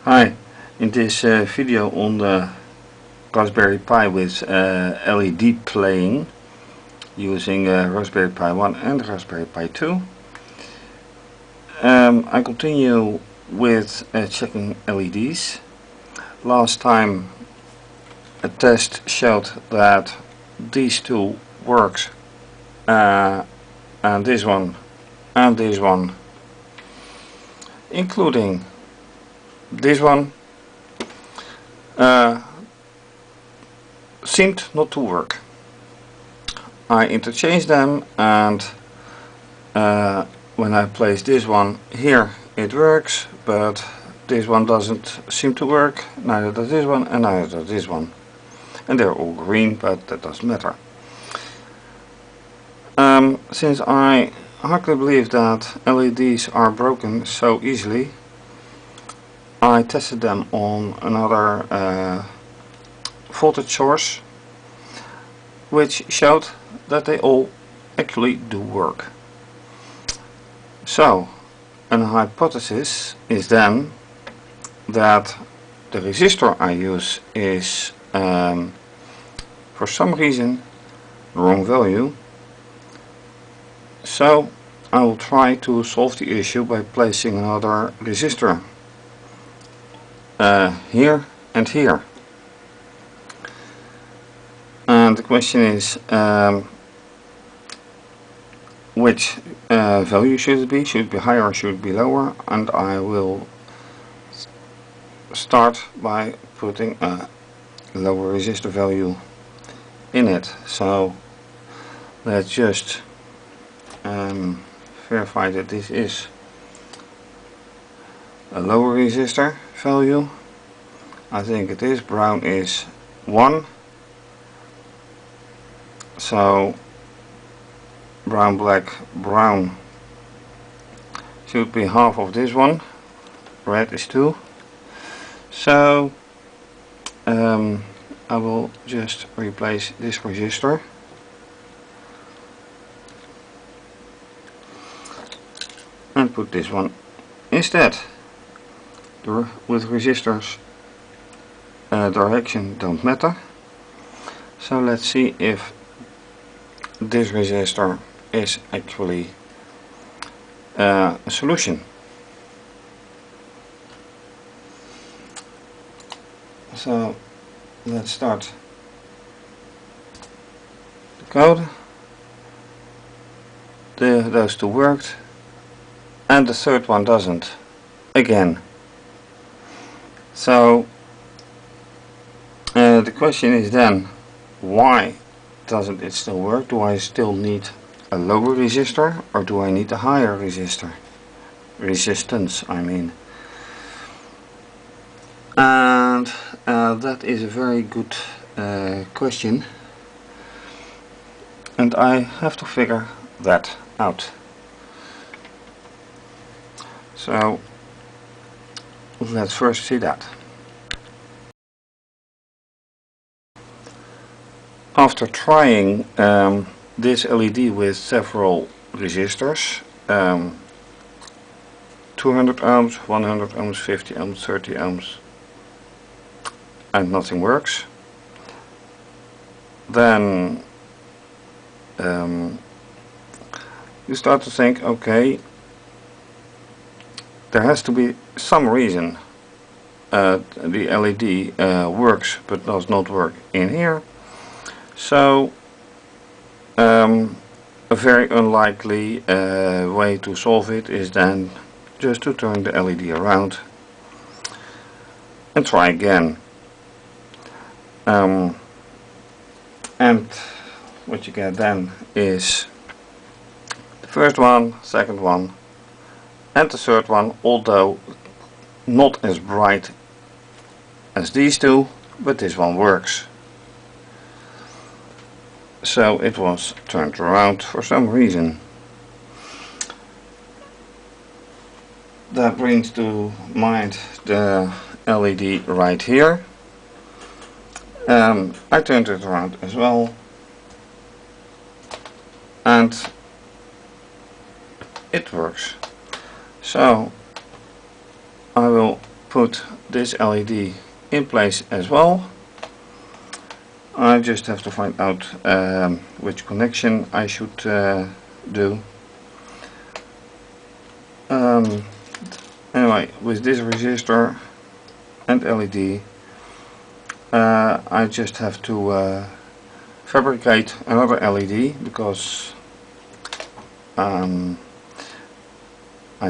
Hi, in this video on the Raspberry Pi with LED playing using RaspberryPi1 and RaspberryPi2, I continue with checking LEDs. Last time a test showed that these two works, and this one, including this one, seemed not to work. I interchanged them, and when I place this one here it works, but this one doesn't seem to work, neither does this one and neither does this one. And they're all green, but that doesn't matter. Since I hardly believe that LEDs are broken so easily, I tested them on another voltage source, which showed that they all actually do work. So, an hypothesis is then that the resistor I use is for some reason the wrong value. So I will try to solve the issue by placing another resistor here and here. And the question is, which value should it be? Should it be higher or should it be lower? And I will start by putting a lower resistor value in it. So let's just verify that this is a lower resistor value. I think it is. Brown is 1, so brown, black, brown should be half of this one. Red is 2, so I will just replace this resistor and put this one instead. With resistors, direction don't matter. So let's see if this resistor is actually a solution. So let's start the code. Those two worked, and the third one doesn't again. So the question is then, why doesn't it still work? Do I still need a lower resistor, or do I need a higher resistor? Resistance, I mean. And that is a very good question, and I have to figure that out. So let's first see that. After trying this LED with several resistors, 200 ohms, 100 ohms, 50 ohms, 30 ohms, and nothing works, then you start to think, okay, there has to be some reason the LED works but does not work in here. So a very unlikely way to solve it is then just to turn the LED around and try again. And what you get then is the first one, second one, and the third one, although not as bright as these two, but this one works. So it was turned around for some reason. That brings to mind the LED right here. I turned it around as well, and it works. So I will put this LED in place as well. I just have to find out which connection I should do. Anyway, with this resistor and LED, I just have to fabricate another LED, because I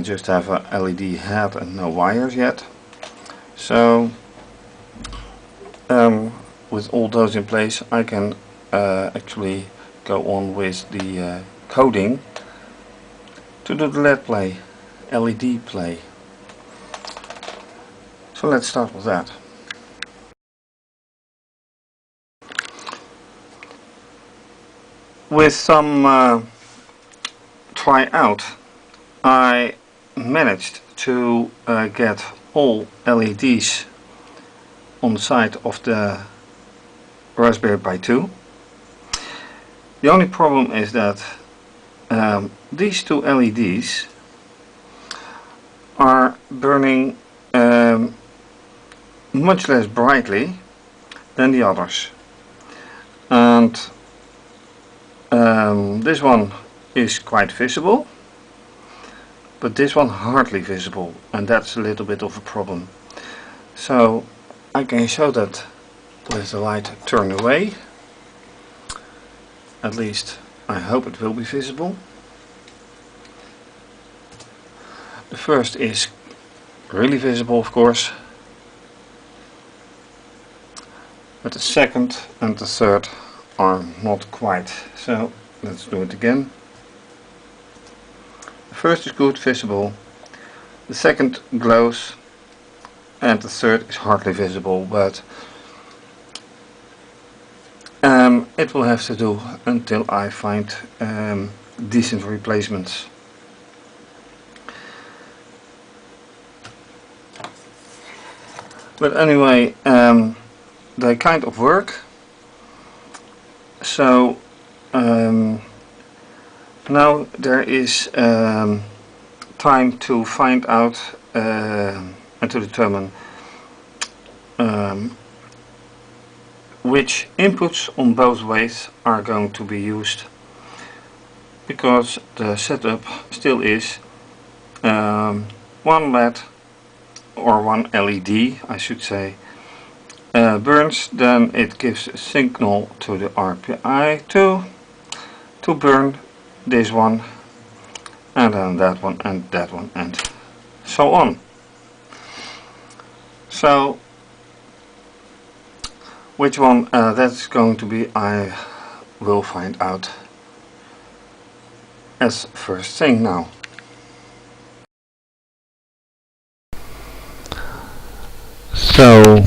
just have a LED head and no wires yet. So with all those in place, I can actually go on with the coding to do the LED play. So let's start with that. With some try out, I managed to get all LEDs on the side of the Raspberry Pi 2. The only problem is that these two LEDs are burning much less brightly than the others, and this one is quite visible, but this one hardly visible, and that's a little bit of a problem. So I can show that with the light turned away. At least I hope it will be visible. The first is really visible, of course, but the second and the third are not quite. So let's do it again. The first is good, visible, the second glows, and the third is hardly visible, but it will have to do until I find decent replacements. But anyway, they kind of work. So now there is time to find out and to determine which inputs on both ways are going to be used, because the setup still is one LED or one LED, I should say, burns, then it gives a signal to the RPi2 to burn this one, and then that one, and that one, and so on. So which one that's going to be, I will find out as first thing now. So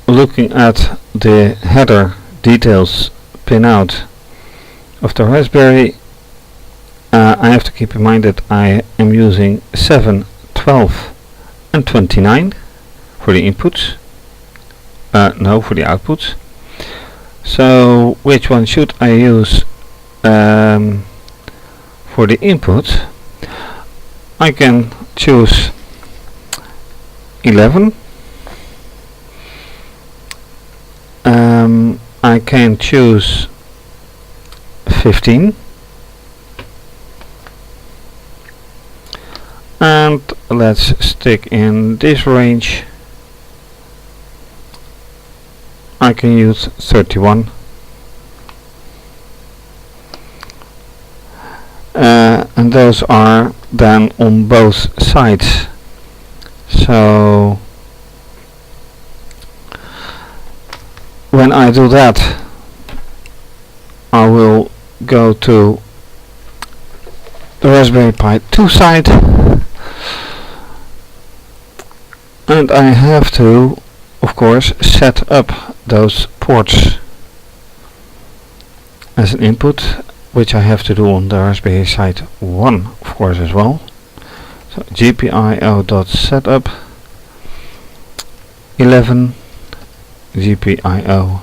looking at the header details pinout of the Raspberry, I have to keep in mind that I am using 7, 12 and 29 for the inputs. No, for the outputs. So which one should I use for the input? I can choose 11. I can choose 15, and let's stick in this range. I can use 31, and those are then on both sides. So when I do that, I will go to the Raspberry Pi 2 side, and I have to, of course, set up those ports as an input, which I have to do on the Raspberry side 1, of course, as well. So GPIO.setup 11 GPIO.in,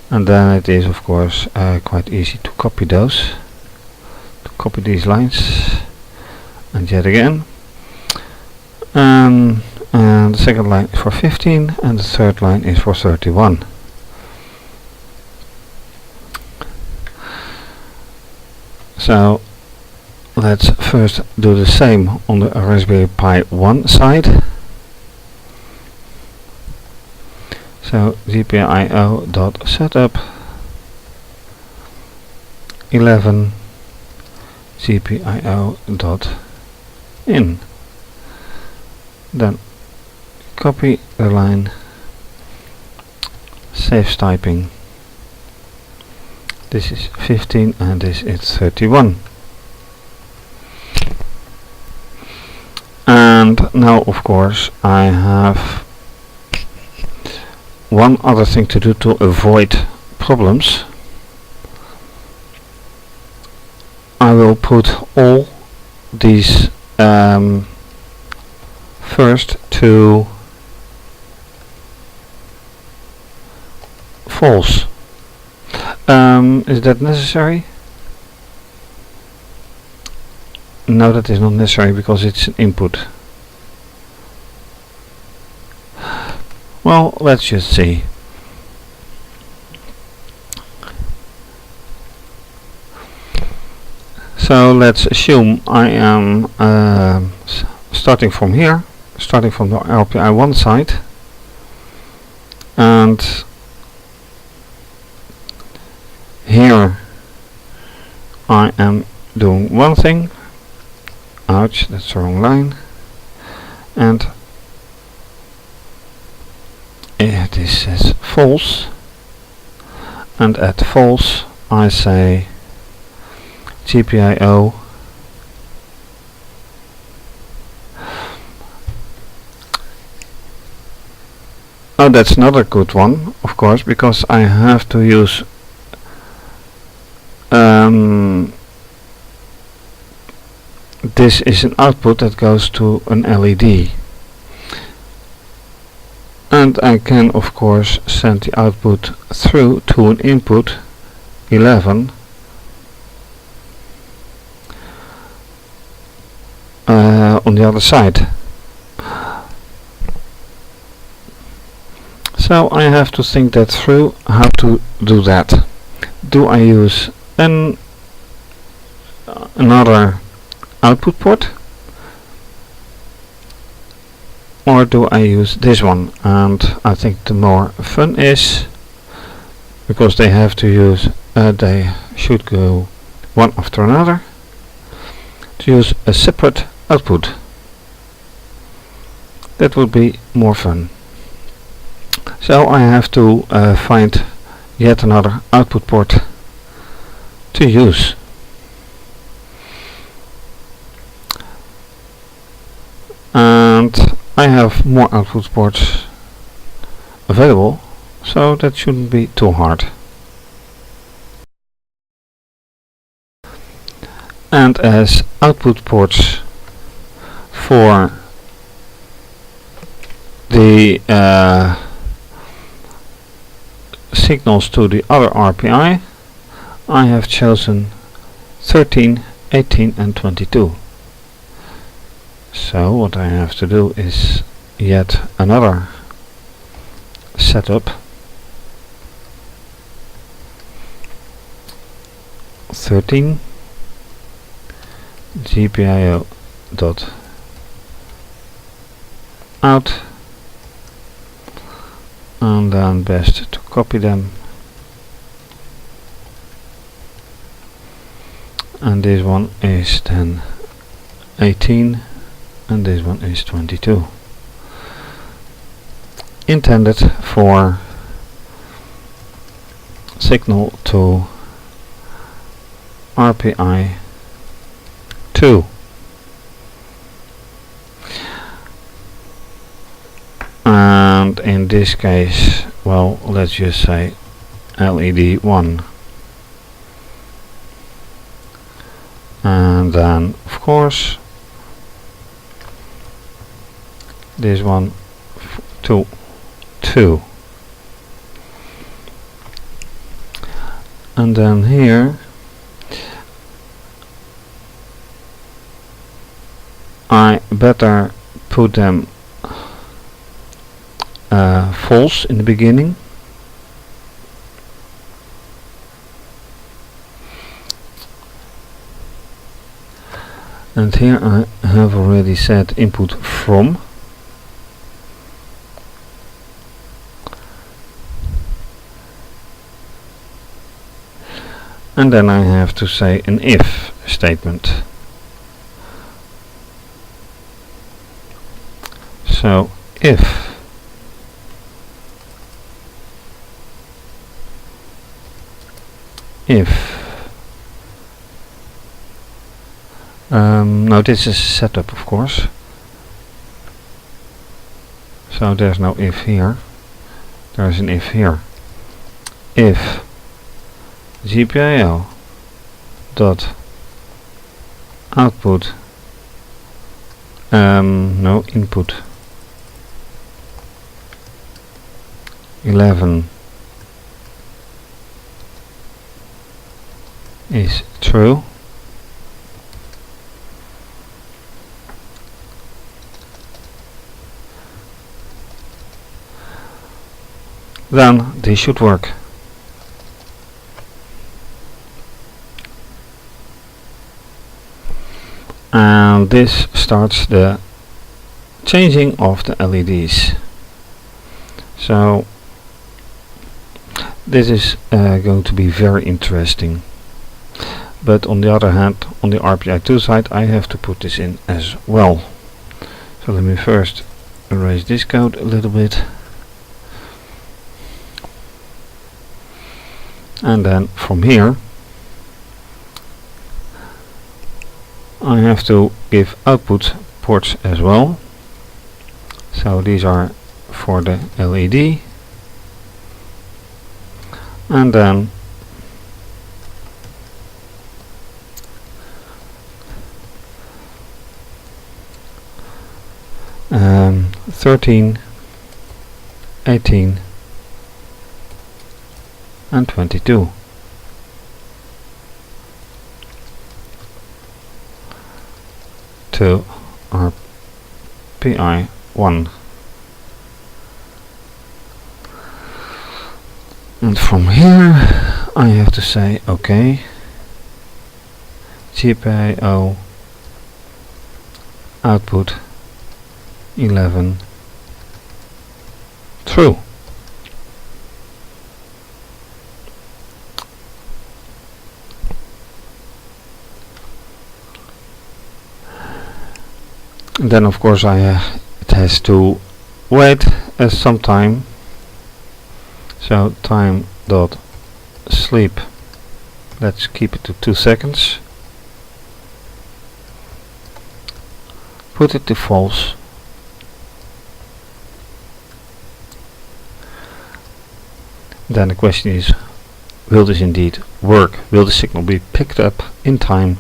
and then it is, of course, quite easy to copy these lines, and yet again and the second line is for 15 and the third line is for 31. So let's first do the same on the Raspberry Pi 1 side. So GPIO.setup 11 GPIO.in. Then copy the line, saves typing. This is 15 and this is 31. And now of course I have one other thing to do to avoid problems. I will put all these first to false. Is that necessary? No, that is not necessary because it's an input. Well, let's just see. So let's assume I am starting from here, starting from the RPi1 side, and here I am doing one thing. Ouch, that's the wrong line. And this says false, and at false I say GPIO oh, that's another good one, of course, because I have to use this is an output that goes to an LED, and I can of course send the output through to an input 11 on the other side. So I have to think that through, how to do that. Do I use another output port, or do I use this one? And I think the more fun is, because they have to use they should go one after another, to use a separate output. That would be more fun. So I have to find yet another output port to use. And I have more output ports available, so that shouldn't be too hard. And as output ports for the signals to the other RPi, I have chosen 13, 18 and 22. So what I have to do is yet another setup. 13 GPIO dot out, and then best to copy them, and this one is then 18 and this one is 22, intended for signal to RPi2. And in this case, well, let's just say LED 1, and then of course this one to 2, and then here I better put them false in the beginning. And here I have already set input from. And then I have to say an if statement. So if no, this is setup, of course, so there's no if here, there's an if here. If GPIO dot output no input 11 is true, then this should work. And this starts the changing of the LEDs. So this is going to be very interesting. But on the other hand, on the RPi2 side, I have to put this in as well. So let me first erase this code a little bit. And then from here I have to give output ports as well. So these are for the LED. And then um, 13, 18 and 22. To RPi1. And from here I have to say okay, GPIO output 11 true. And then of course it has to wait some time. So time dot sleep, let's keep it to 2 seconds. Put it to false. Then the question is, will this indeed work? Will the signal be picked up in time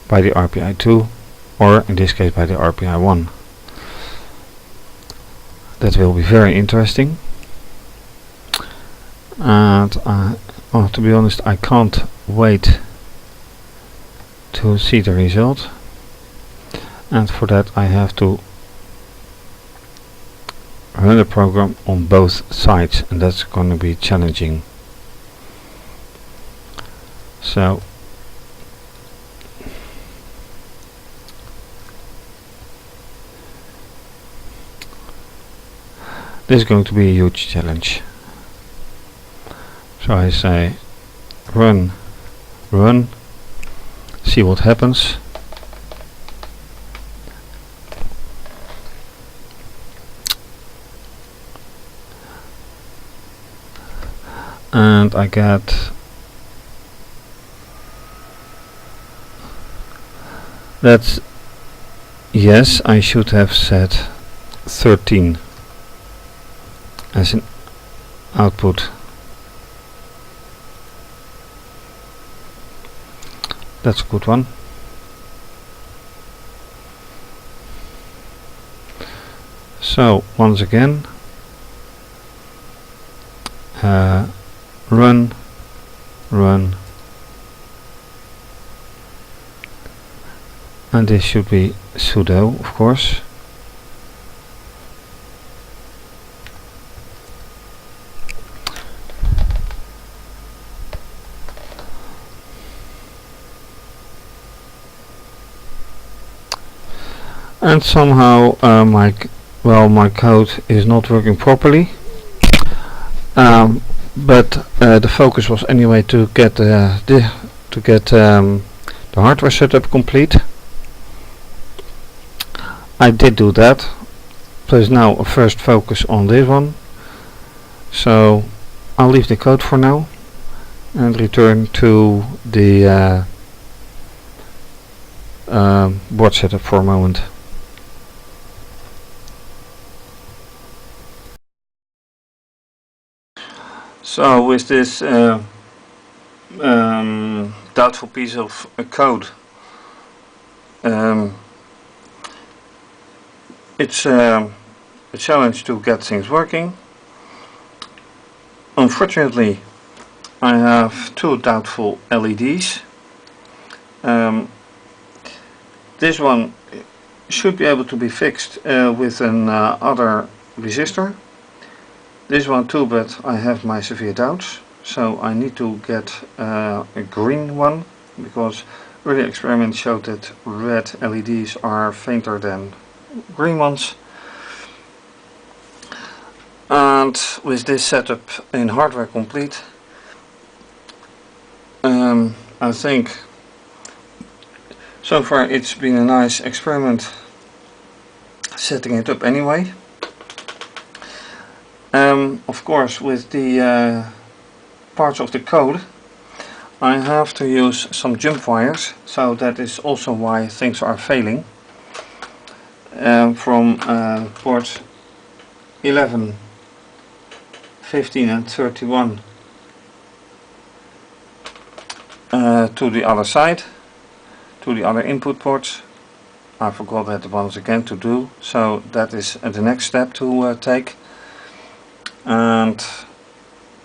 by the RPi2, or in this case by the RPi1? That will be very interesting. And to be honest, I can't wait to see the result, and for that I have to run the program on both sides, and that's going to be challenging. So this is going to be a huge challenge. So I say run, see what happens. And I get that's, yes, I should have set 13 as an output. That's a good one. So once again, run, and this should be sudo, of course. and somehow my code is not working properly. But the focus was anyway to get the hardware setup complete. I did do that. There's now a first focus on this one. So I'll leave the code for now and return to the board setup for a moment. So with this doubtful piece of code, it's a challenge to get things working. Unfortunately, I have two doubtful LEDs. This one should be able to be fixed with an other resistor. This one too, but I have my severe doubts, so I need to get a green one, because early experiments showed that red LEDs are fainter than green ones. And with this setup in hardware complete, I think so far it's been a nice experiment setting it up anyway. Of course, with the parts of the code I have to use some jump wires, so that is also why things are failing. From ports 11, 15 and 31 to the other side, to the other input ports. I forgot that once again to do, so that is the next step to take. And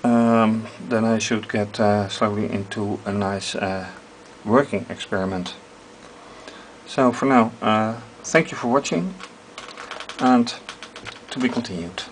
then I should get slowly into a nice working experiment. So for now, thank you for watching, and to be continued.